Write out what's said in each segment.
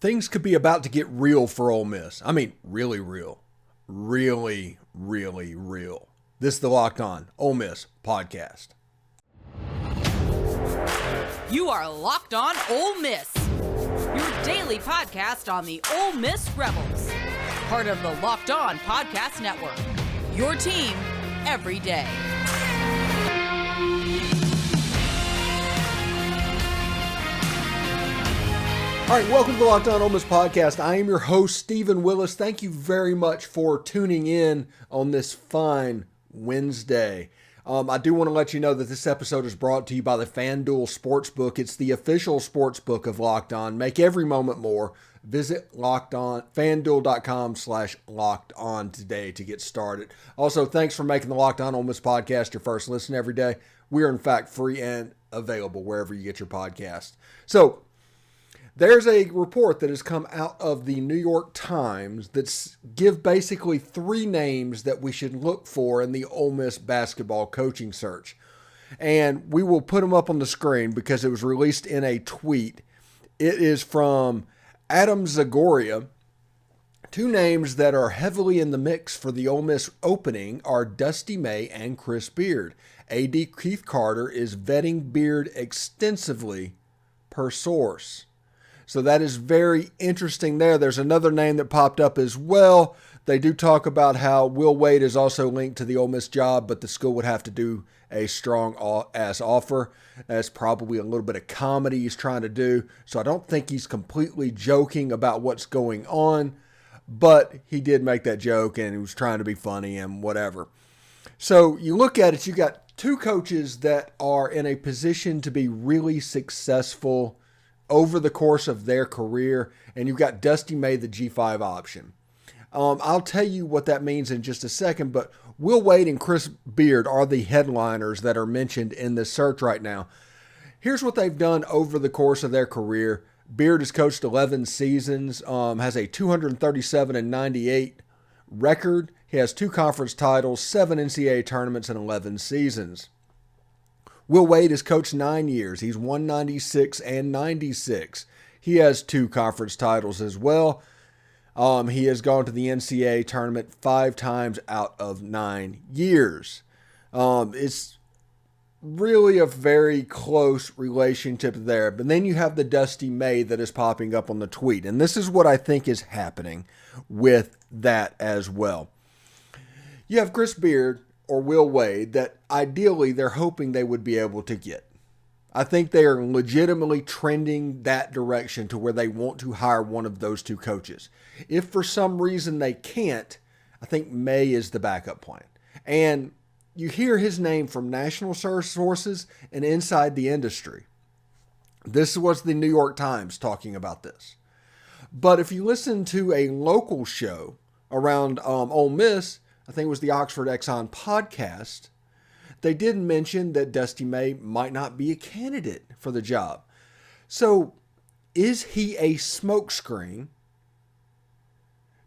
Things could be about to get real for Ole Miss. I mean, really real. Really, really real. This is the Locked On Ole Miss podcast. You are Locked On Ole Miss, your daily podcast on the Ole Miss Rebels. Part of the Locked On Podcast Network, your team every day. All right, welcome to the Locked On Ole Miss podcast. I am your host, Stephen Willis. Thank you very much for tuning in on this fine Wednesday. I do want to let you know that this episode is brought to you by the FanDuel Sportsbook. It's the official sportsbook of Locked On. Make every moment more. Visit FanDuel.com/LockedOn today to get started. Also, thanks for making the Locked On Ole Miss podcast your first listen every day. We are, in fact, free and available wherever you get your podcast. So, there's a report that has come out of the New York Times that give basically three names that we should look for in the Ole Miss basketball coaching search. And we will put them up on the screen because it was released in a tweet. It is from Adam Zagoria. Two names that are heavily in the mix for the Ole Miss opening are Dusty May and Chris Beard. AD Keith Carter is vetting Beard extensively per source. So that is very interesting there. There's another name that popped up as well. They do talk about how Will Wade is also linked to the Ole Miss job, but the school would have to do a strong-ass offer. That's probably a little bit of comedy he's trying to do. So I don't think he's completely joking about what's going on, but he did make that joke and he was trying to be funny and whatever. So you look at it, you got two coaches that are in a position to be really successful over the course of their career, and you've got Dusty May, the G5 option. I'll tell you what that means in just a second, but Will Wade and Chris Beard are the headliners that are mentioned in this search right now. Here's what they've done over the course of their career. Beard has coached 11 seasons, has a 237-98 record. He has 2 conference titles, 7 NCAA tournaments, and 11 seasons. Will Wade has coached 9 years. He's 196 and 96. He has 2 conference titles as well. He has gone to the NCAA tournament 5 times out of 9 years. It's really a very close relationship there. But then you have the Dusty May that is popping up on the tweet. And this is what I think is happening with that as well. You have Chris Beard or Will Wade that ideally they're hoping they would be able to get. I think they are legitimately trending that direction to where they want to hire one of those two coaches. If for some reason they can't, I think May is the backup plan. And you hear his name from national sources and inside the industry. This was the New York Times talking about this. But if you listen to a local show around Ole Miss, I think it was the Oxford Exxon podcast, they did mention that Dusty May might not be a candidate for the job. So is he a smokescreen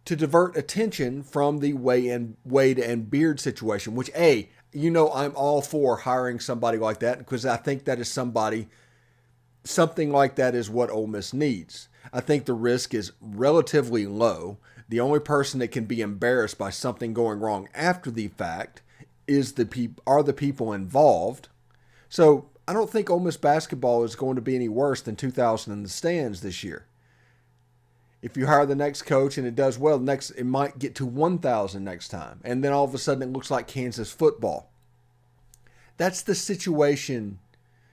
to divert attention from the Wade and Beard situation, which, I'm all for hiring somebody like that because I think that is something like that is what Ole Miss needs. I think the risk is relatively low. The only person that can be embarrassed by something going wrong after the fact are the people involved. So I don't think Ole Miss basketball is going to be any worse than 2,000 in the stands this year. If you hire the next coach and it does well, it might get to 1,000 next time. And then all of a sudden it looks like Kansas football. That's the situation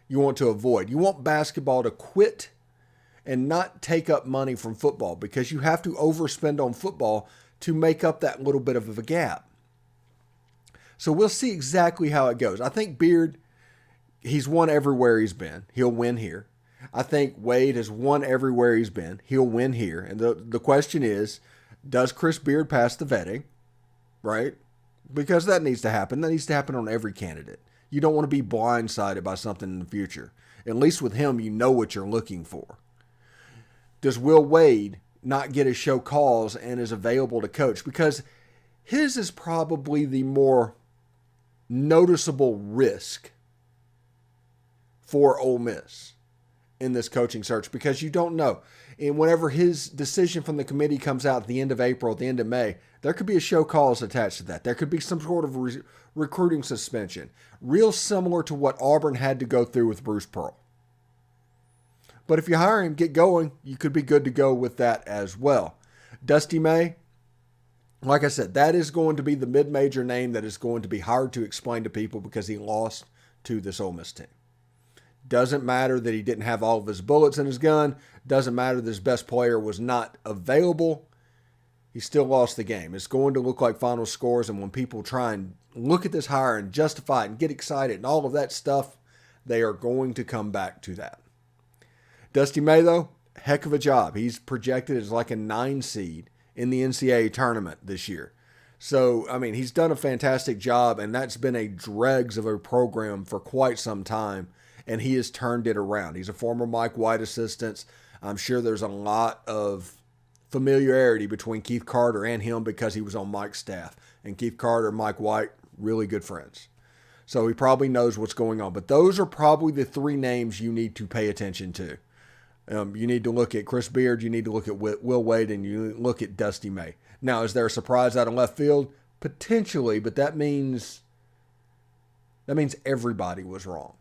you want to avoid. You want basketball to quit and not take up money from football because you have to overspend on football to make up that little bit of a gap. So we'll see exactly how it goes. I think Beard, he's won everywhere he's been. He'll win here. I think Wade has won everywhere he's been. He'll win here. And the question is, does Chris Beard pass the vetting? Right? Because that needs to happen. That needs to happen on every candidate. You don't want to be blindsided by something in the future. At least with him, you know what you're looking for. Does Will Wade not get a show calls and is available to coach? Because his is probably the more noticeable risk for Ole Miss. in this coaching search because you don't know. And whenever his decision from the committee comes out at the end of April, at the end of May, there could be a show cause attached to that. There could be some sort of recruiting suspension, real similar to what Auburn had to go through with Bruce Pearl. But if you hire him, get going, you could be good to go with that as well. Dusty May, like I said, that is going to be the mid-major name that is going to be hard to explain to people because he lost to this Ole Miss team. Doesn't matter that he didn't have all of his bullets in his gun. Doesn't matter that his best player was not available. He still lost the game. It's going to look like final scores, and when people try and look at this hire and justify it and get excited and all of that stuff, they are going to come back to that. Dusty May, though, heck of a job. He's projected as like a 9 seed in the NCAA tournament this year. So, I mean, he's done a fantastic job, and that's been a dregs of a program for quite some time, and he has turned it around. He's a former Mike White assistant. I'm sure there's a lot of familiarity between Keith Carter and him because he was on Mike's staff. And Keith Carter and Mike White, really good friends. So he probably knows what's going on. But those are probably the 3 names you need to pay attention to. You need to look at Chris Beard, you need to look at Will Wade, and you look at Dusty May. Now, is there a surprise out of left field? Potentially, but that means everybody was wrong.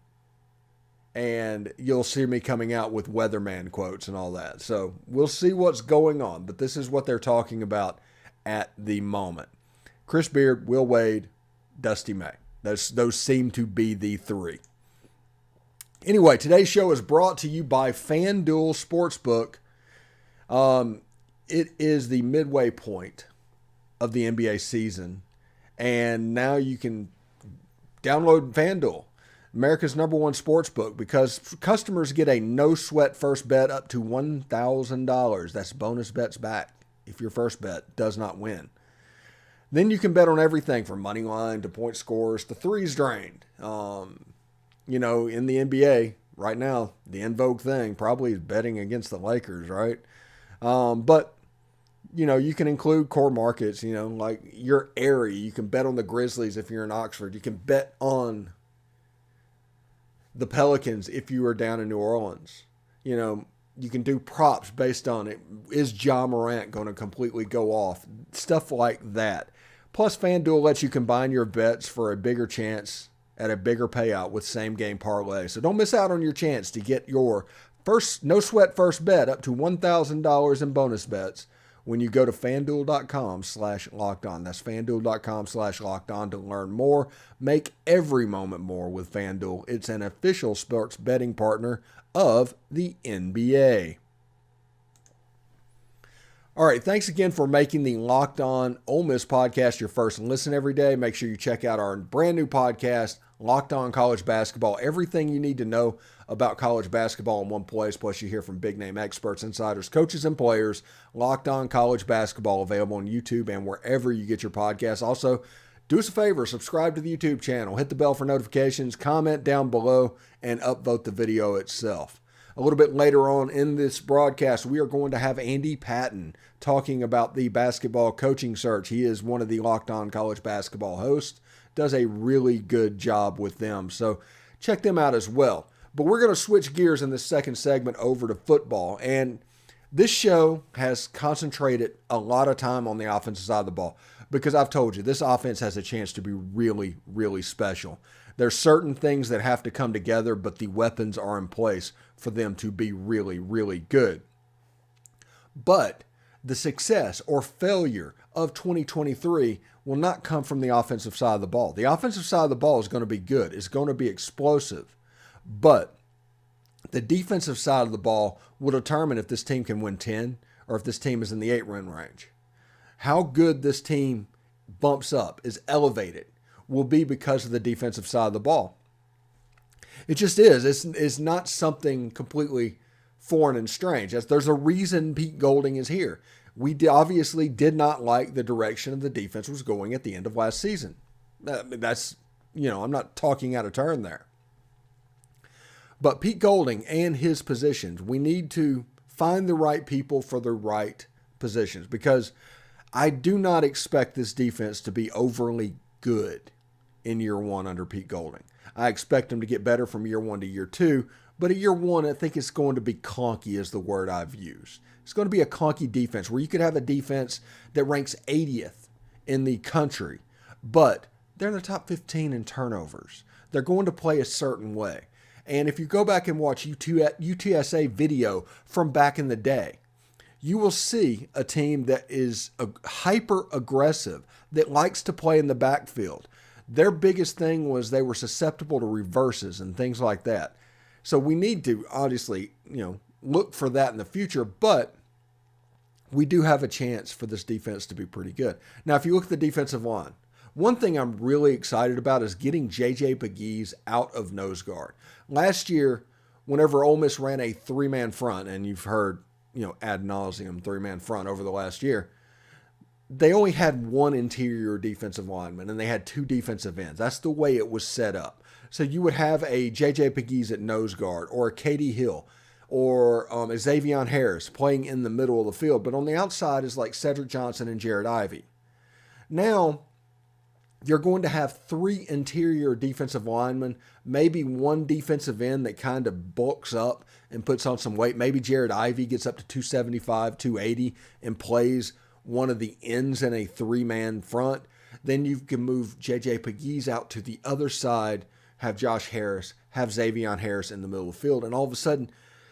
And you'll see me coming out with weatherman quotes and all that. So we'll see what's going on, but this is what they're talking about at the moment. Chris Beard, Will Wade, Dusty May. Those seem to be the 3. Anyway, today's show is brought to you by FanDuel Sportsbook. It is the midway point of the NBA season, and now you can download FanDuel, America's #1 sportsbook, because customers get a no-sweat first bet up to $1,000. That's bonus bets back if your first bet does not win. Then you can bet on everything from money line to point scores to threes drained. In the NBA right now, the in vogue thing probably is betting against the Lakers, right? But you can include core markets, like your area. You can bet on the Grizzlies if you're in Oxford. You can bet on the Pelicans if you are down in New Orleans. You can do props based on it. Is Ja Morant going to completely go off? Stuff like that. Plus, FanDuel lets you combine your bets for a bigger chance at a bigger payout with same-game parlay. So don't miss out on your chance to get your first no-sweat first bet up to $1,000 in bonus bets when you go to FanDuel.com/lockedon. That's FanDuel.com/lockedon to learn more. Make every moment more with FanDuel. It's an official sports betting partner of the NBA. All right, thanks again for making the Locked On Ole Miss podcast your first listen every day. Make sure you check out our brand new podcast, Locked On College Basketball. Everything you need to know about college basketball in one place, plus you hear from big-name experts, insiders, coaches, and players. Locked On College Basketball, available on YouTube and wherever you get your podcasts. Also, do us a favor, subscribe to the YouTube channel, hit the bell for notifications, comment down below, and upvote the video itself. A little bit later on in this broadcast, we are going to have Andy Patton talking about the basketball coaching search. He is one of the Locked On College Basketball hosts, does a really good job with them. So check them out as well. But we're going to switch gears in this second segment over to football. And this show has concentrated a lot of time on the offensive side of the ball because I've told you, this offense has a chance to be really, really special. There's certain things that have to come together, but the weapons are in place for them to be really, really good. But the success or failure of 2023 will not come from the offensive side of the ball. The offensive side of the ball is going to be good. It's going to be explosive. But the defensive side of the ball will determine if this team can win 10 or if this team is in the 8-win range. How good this team bumps up, is elevated, will be because of the defensive side of the ball. It just is. It's not something completely foreign and strange. There's a reason Pete Golding is here. We obviously did not like the direction of the defense was going at the end of last season. That's, I'm not talking out of turn there. But Pete Golding and his positions, we need to find the right people for the right positions because I do not expect this defense to be overly good in year one under Pete Golding. I expect them to get better from year one to year two, But at year one, I think it's going to be clunky is the word I've used. It's going to be a clunky defense where you could have a defense that ranks 80th in the country, but they're in the top 15 in turnovers. They're going to play a certain way. And if you go back and watch UTSA video from back in the day, you will see a team that is hyper aggressive, that likes to play in the backfield. Their biggest thing was they were susceptible to reverses and things like that. So we need to obviously, look for that in the future, but we do have a chance for this defense to be pretty good. Now, if you look at the defensive line, one thing I'm really excited about is getting JJ Pegues out of nose guard. Last year, whenever Ole Miss ran a three-man front, and you've heard, ad nauseum three-man front over the last year, they only had one interior defensive lineman, and they had two defensive ends. That's the way it was set up. So you would have a JJ Pegues at nose guard, or a Katie Hill, or a Xavier Harris playing in the middle of the field. But on the outside is like Cedric Johnson and Jared Ivey. Now, you're going to have three interior defensive linemen, maybe one defensive end that kind of bulks up and puts on some weight. Maybe Jared Ivey gets up to 275, 280 and plays one of the ends in a three-man front. Then you can move JJ Pegues out to the other side, have Josh Harris, have Xavier Harris in the middle of the field, and all of a sudden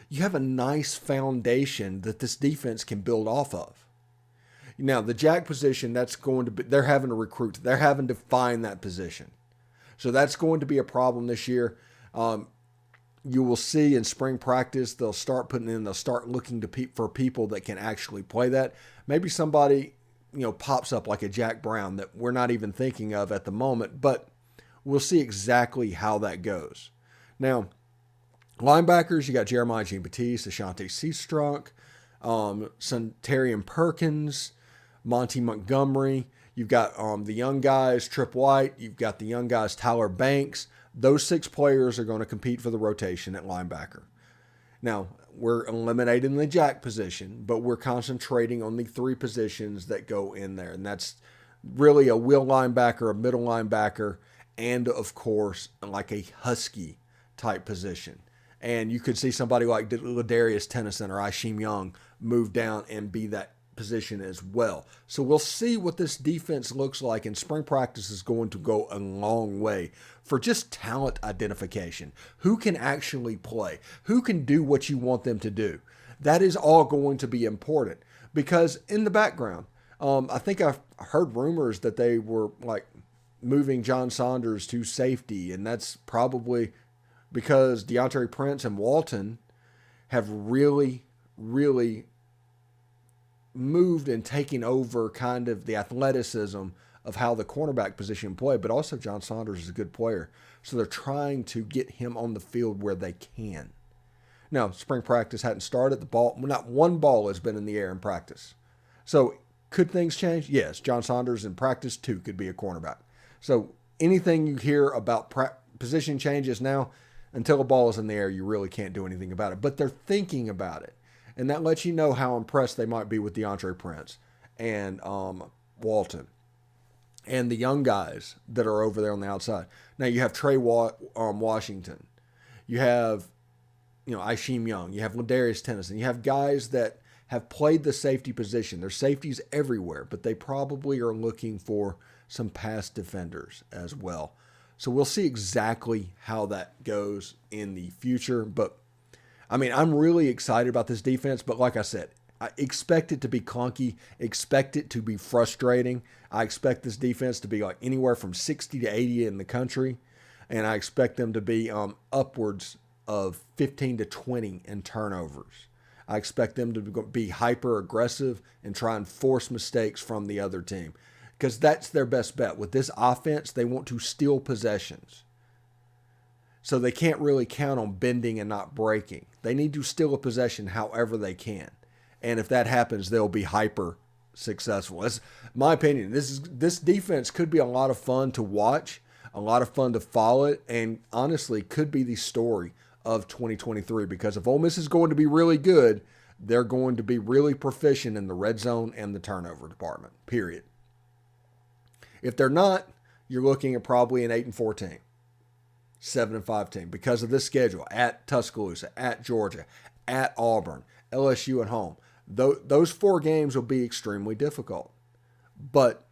you have a nice foundation that this defense can build off of. Now, the jack position, that's going to be, they're having to recruit. They're having to find that position. So that's going to be a problem this year. You will see in spring practice, they'll start looking for people that can actually play that. Maybe somebody, pops up like a Jack Brown that we're not even thinking of at the moment, but we'll see exactly how that goes. Now, linebackers, you got Jeremiah Jean-Baptiste, Ashanti Seastrunk, Centarian Perkins, Monty Montgomery. You've got the young guys, Trip White. You've got the young guys, Tyler Banks. Those six players are going to compete for the rotation at linebacker. Now, we're eliminating the jack position, but we're concentrating on the three positions that go in there. And that's really a wheel linebacker, a middle linebacker, and, of course, like a husky type position. And you could see somebody like Ladarius Tennyson or Isheem Young move down and be that position as well. So we'll see what this defense looks like, and spring practice is going to go a long way for just talent identification. Who can actually play? Who can do what you want them to do? That is all going to be important, because in the background, I think I've heard rumors that they were like moving John Saunders to safety, and that's probably because DeAndre Prince and Walton have really, really moved and taken over kind of the athleticism of how the cornerback position played, but also John Saunders is a good player. So they're trying to get him on the field where they can. Now, spring practice hadn't started. Not one ball has been in the air in practice. So could things change? Yes. John Saunders in practice too could be a cornerback. So anything you hear about position changes now, until a ball is in the air, you really can't do anything about it. But they're thinking about it. And that lets you know how impressed they might be with DeAndre Prince and Walton and the young guys that are over there on the outside. Now you have Trey Washington. You have, Isheem Young. You have Ladarius Tennyson. You have guys that have played the safety position. There's safeties everywhere, but they probably are looking for some pass defenders as well. So we'll see exactly how that goes in the future. But, I'm really excited about this defense. But like I said, I expect it to be clunky, expect it to be frustrating. I expect this defense to be like anywhere from 60 to 80 in the country. And I expect them to be upwards of 15 to 20 in turnovers. I expect them to be hyper aggressive and try and force mistakes from the other team, because that's their best bet. With this offense, they want to steal possessions. So they can't really count on bending and not breaking. They need to steal a possession however they can. And if that happens, they'll be hyper successful. That's my opinion. This defense could be a lot of fun to watch, a lot of fun to follow it, and honestly could be the story of 2023, because if Ole Miss is going to be really good, they're going to be really proficient in the red zone and the turnover department, period. If they're not, you're looking at probably an 8-14. 7-5 team because of this schedule at Tuscaloosa, at Georgia, at Auburn, LSU at home. Those 4 games will be extremely difficult. But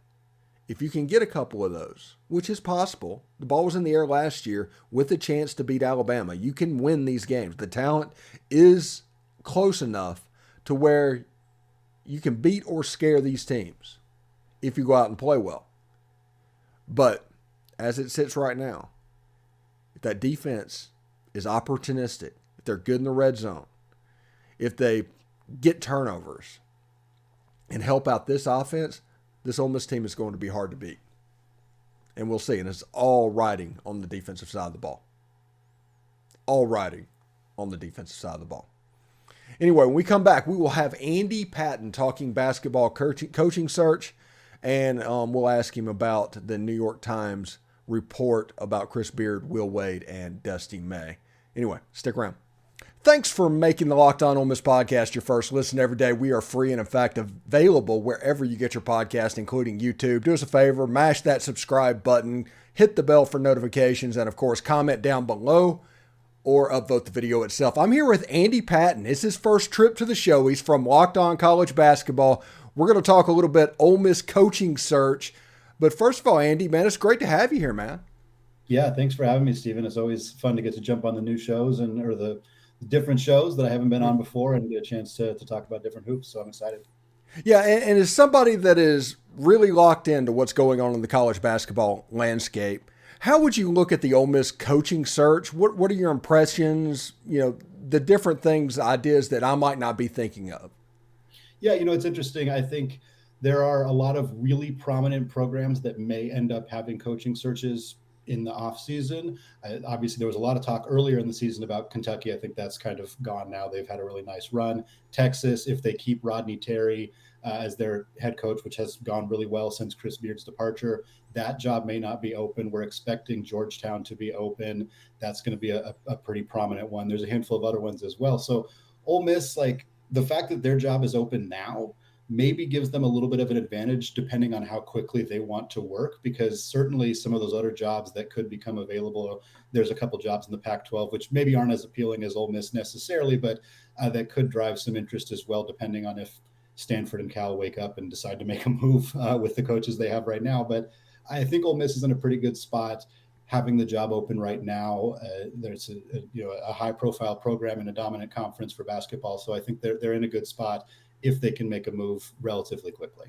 if you can get a couple of those, which is possible, the ball was in the air last year with a chance to beat Alabama. You can win these games. The talent is close enough to where you can beat or scare these teams if you go out and play well. But as it sits right now, if that defense is opportunistic, if they're good in the red zone, if they get turnovers and help out this offense, this Ole Miss team is going to be hard to beat. And we'll see. And it's all riding on the defensive side of the ball. All riding on the defensive side of the ball. Anyway, when we come back, we will have Andy Patton talking basketball coaching search. And we'll ask him about the New York Times report about Chris Beard, Will Wade, and Dusty May. Anyway, stick around. Thanks for making the Locked On Ole Miss podcast your first listen every day. We are free and, in fact, available wherever you get your podcast, including YouTube. Do us a favor, mash that subscribe button, hit the bell for notifications, and, of course, comment down below or upvote the video itself. I'm here with Andy Patton. It's his first trip to the show. He's from Locked On College Basketball. We're going to talk a little bit Ole Miss coaching search. But first of all, Andy, man, it's great to have you here, man. Yeah, thanks for having me, Stephen. It's always fun to get to jump on the new shows or the different shows that I haven't been on before and get a chance to talk about different hoops. So I'm excited. Yeah, and as somebody that is really locked into what's going on in the college basketball landscape, how would you look at the Ole Miss coaching search? What are your impressions, the different things, ideas that I might not be thinking of? Yeah, it's interesting. I think there are a lot of really prominent programs that may end up having coaching searches in the off season. Obviously, there was a lot of talk earlier in the season about Kentucky. I think that's kind of gone now. They've had a really nice run. Texas, if they keep Rodney Terry as their head coach, which has gone really well since Chris Beard's departure, that job may not be open. We're expecting Georgetown to be open. That's going to be a pretty prominent one. There's a handful of other ones as well. So Ole Miss, like the fact that their job is open now maybe gives them a little bit of an advantage depending on how quickly they want to work, because certainly some of those other jobs that could become available, there's a couple jobs in the Pac-12, which maybe aren't as appealing as Ole Miss necessarily, but that could drive some interest as well, depending on if Stanford and Cal wake up and decide to make a move with the coaches they have right now. But I think Ole Miss is in a pretty good spot having the job open right now. There's a high-profile program in a dominant conference for basketball, so I think they're in a good spot if they can make a move relatively quickly.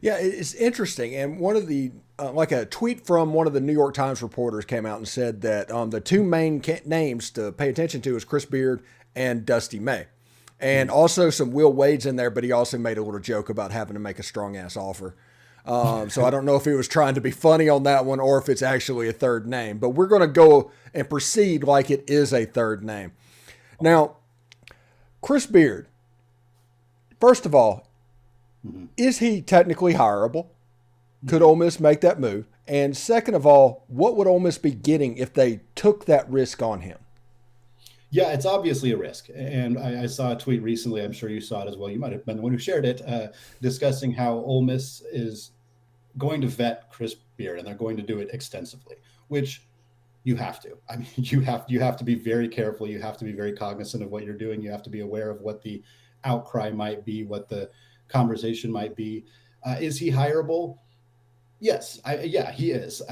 Yeah, it's interesting. And one of the, like a tweet from one of the New York Times reporters came out and said that the two main names to pay attention to is Chris Beard and Dusty May. And also some Will Wade's in there, but he also made a little joke about having to make a strong-ass offer. So I don't know if he was trying to be funny on that one or if it's actually a third name. But we're going to go and proceed like it is a third name. Now, Chris Beard, first of all, is he technically hireable? Could Ole Miss make that move? And second of all, what would Ole Miss be getting if they took that risk on him? Yeah, it's obviously a risk. And I saw a tweet recently, I'm sure you saw it as well, you might have been the one who shared it, discussing how Ole Miss is going to vet Chris Beard, and they're going to do it extensively, which you have to. I mean, you have to be very careful. You have to be very cognizant of what you're doing. You have to be aware of what the outcry might be, what the conversation might be. Is he hireable? Yes, he is.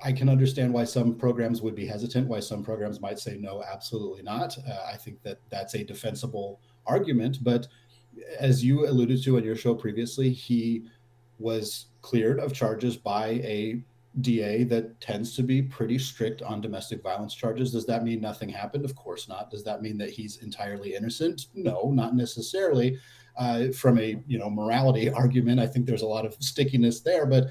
I can understand why some programs would be hesitant, why some programs might say no, absolutely not. I think that that's a defensible argument. But as you alluded to in your show previously, he was cleared of charges by a DA that tends to be pretty strict on domestic violence charges. Does that mean nothing happened? Of course not. Does that mean that he's entirely innocent? No, not necessarily. From a morality argument, I think there's a lot of stickiness there, but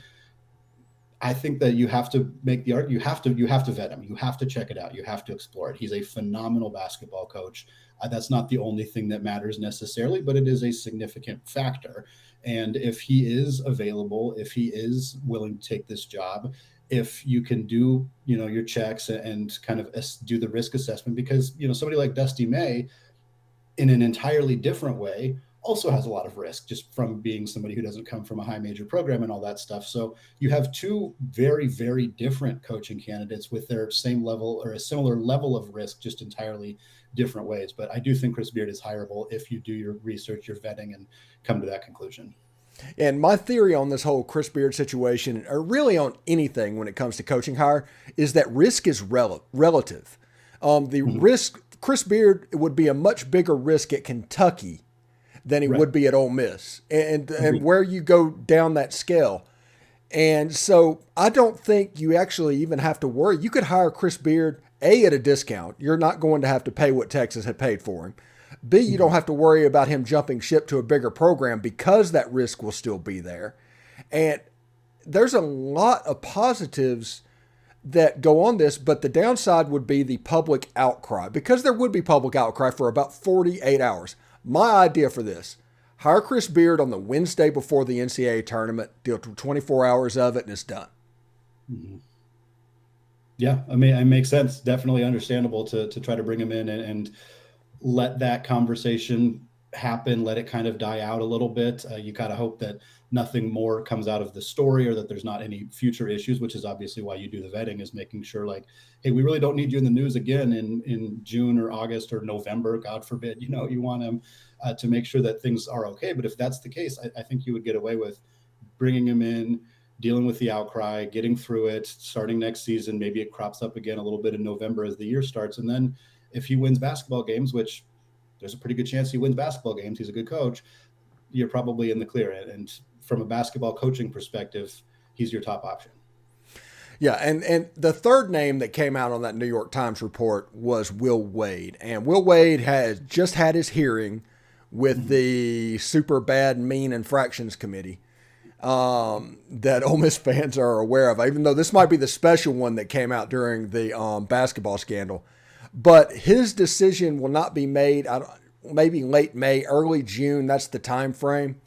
I think that you have to make the argument. You have to vet him. You have to check it out. You have to explore it. He's a phenomenal basketball coach. That's not the only thing that matters necessarily, but it is a significant factor. And if he is available, if he is willing to take this job, if you can do, your checks and kind of do the risk assessment, because, somebody like Dusty May, in an entirely different way, also has a lot of risk just from being somebody who doesn't come from a high major program and all that stuff. So you have two very, very different coaching candidates with their same level or a similar level of risk, just entirely different ways. But I do think Chris Beard is hireable if you do your research, your vetting, and come to that conclusion. And my theory on this whole Chris Beard situation, or really on anything when it comes to coaching hire, is that risk is relative. The risk, Chris Beard would be a much bigger risk at Kentucky than he would be at Ole Miss, and where you go down that scale. And so I don't think you actually even have to worry. You could hire Chris Beard, A, at a discount. You're not going to have to pay what Texas had paid for him. B, you don't have to worry about him jumping ship to a bigger program because that risk will still be there. And there's a lot of positives that go on this, but the downside would be the public outcry, because there would be public outcry for about 48 hours. My idea for this: hire Chris Beard on the Wednesday before the NCAA tournament, deal to 24 hours of it, and it's done. Mm-hmm. Yeah, I mean, it makes sense. Definitely understandable to try to bring him in and let that conversation happen, let it kind of die out a little bit. You kind of hope that nothing more comes out of the story, or that there's not any future issues, which is obviously why you do the vetting, is making sure like, hey, we really don't need you in the news again in June or August or November, God forbid. You know, you want them to make sure that things are okay. But if that's the case, I think you would get away with bringing him in, dealing with the outcry, getting through it, starting next season. Maybe it crops up again a little bit in November as the year starts. And then if he wins basketball games, which there's a pretty good chance he wins basketball games, he's a good coach, you're probably in the clear. And from a basketball coaching perspective, he's your top option. Yeah, and the third name that came out on that New York Times report was Will Wade. And Will Wade has just had his hearing with the super bad mean infractions committee that Ole Miss fans are aware of, even though this might be the special one that came out during the basketball scandal. But his decision will not be made, maybe late May, early June. That's the time frame.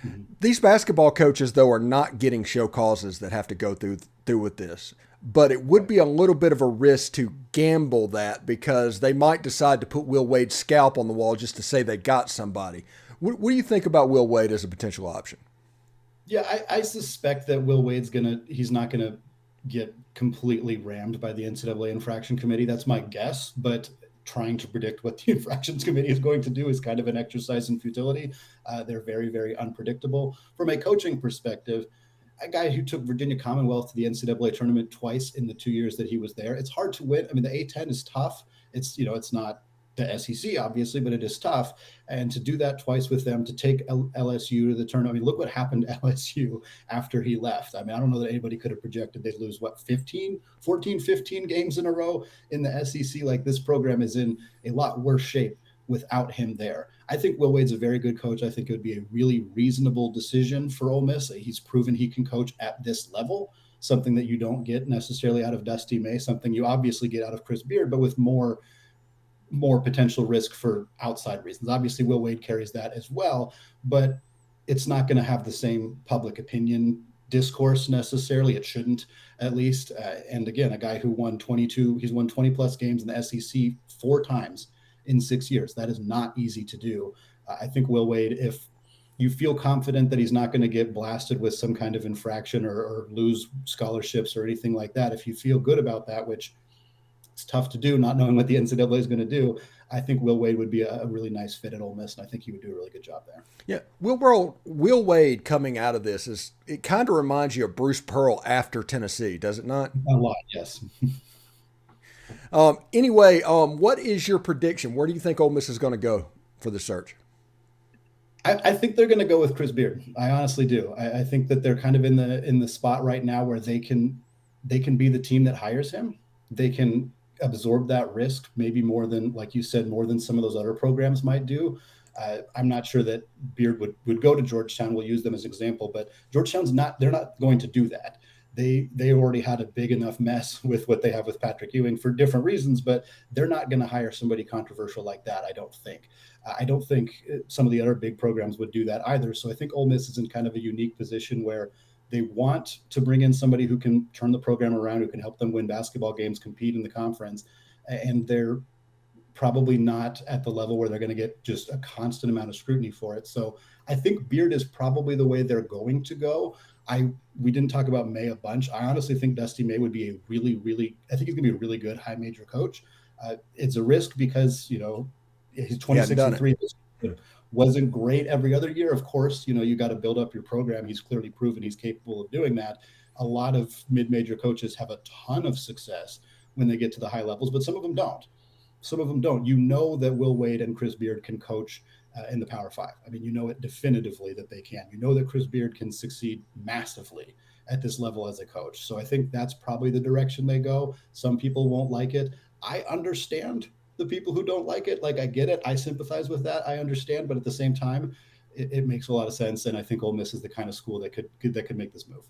Mm-hmm. These basketball coaches, though, are not getting show causes that have to go through with this. But it would be a little bit of a risk to gamble that, because they might decide to put Will Wade's scalp on the wall just to say they got somebody. What do you think about Will Wade as a potential option? Yeah, I suspect that Will Wade's he's not going to get completely rammed by the NCAA infraction committee. That's my guess, but trying to predict what the infractions committee is going to do is kind of an exercise in futility. They're very, very unpredictable. From a coaching perspective, a guy who took Virginia Commonwealth to the NCAA tournament twice in the 2 years that he was there, it's hard to win. I mean, the A-10 is tough. It's not the SEC, obviously, but it is tough. And to do that twice with them, to take LSU to the tournament. I mean, look what happened to LSU after he left. I mean, I don't know that anybody could have projected they'd lose, 15 games in a row in the SEC. Like, this program is in a lot worse shape without him there. I think Will Wade's a very good coach. I think it would be a really reasonable decision for Ole Miss. He's proven he can coach at this level, something that you don't get necessarily out of Dusty May, something you obviously get out of Chris Beard, but with more potential risk for outside reasons. Obviously, Will Wade carries that as well, but it's not going to have the same public opinion discourse necessarily. It shouldn't, at least. And again, a guy who he's won 20 plus games in the SEC 4 times in 6 years. That is not easy to do. I think Will Wade, if you feel confident that he's not going to get blasted with some kind of infraction or lose scholarships or anything like that, if you feel good about that, which it's tough to do, not knowing what the NCAA is going to do, I think Will Wade would be a really nice fit at Ole Miss, and I think he would do a really good job there. Yeah, Will Wade coming out of this it kind of reminds you of Bruce Pearl after Tennessee, does it not? A lot, yes. Anyway, what is your prediction? Where do you think Ole Miss is going to go for the search? I think they're going to go with Chris Beard. I honestly do. I think that they're kind of in the spot right now where they can be the team that hires him. They can absorb that risk, maybe more than, like you said, more than some of those other programs might do. I'm not sure that Beard would go to Georgetown. We'll use them as an example, but Georgetown's they're not going to do that. They already had a big enough mess with what they have with Patrick Ewing for different reasons, but they're not going to hire somebody controversial like that, I don't think. I don't think some of the other big programs would do that either. So I think Ole Miss is in kind of a unique position where they want to bring in somebody who can turn the program around, who can help them win basketball games, compete in the conference, and they're probably not at the level where they're going to get just a constant amount of scrutiny for it. So I think Beard is probably the way they're going to go. We didn't talk about May a bunch. I honestly think Dusty May would be I think he's going to be a really good high major coach. It's a risk because, he's 26-3 wasn't great every other year. Of course, you got to build up your program. He's clearly proven he's capable of doing that. A lot of mid-major coaches have a ton of success when they get to the high levels, but some of them don't. Some of them don't. That Will Wade and Chris Beard can coach in the Power Five. I mean, it definitively that they can. That Chris Beard can succeed massively at this level as a coach. So I think that's probably the direction they go. Some people won't like it. I understand the people who don't like it. Like, I get it. I sympathize with that. I understand. But at the same time, it makes a lot of sense. And I think Ole Miss is the kind of school that could make this move.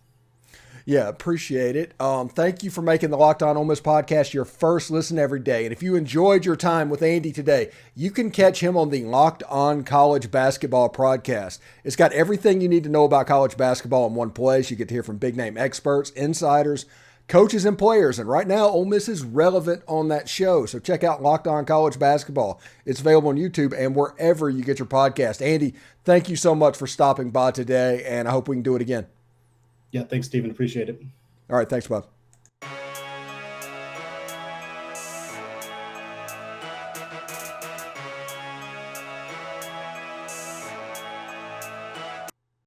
Yeah, appreciate it. Thank you for making the Locked On Ole Miss podcast your first listen every day. And if you enjoyed your time with Andy today, you can catch him on the Locked On College Basketball podcast. It's got everything you need to know about college basketball in one place. You get to hear from big-name experts, insiders, coaches, and players. And right now, Ole Miss is relevant on that show. So check out Locked On College Basketball. It's available on YouTube and wherever you get your podcast. Andy, thank you so much for stopping by today, and I hope we can do it again. Yeah, thanks, Stephen. Appreciate it. All right, thanks, Bob.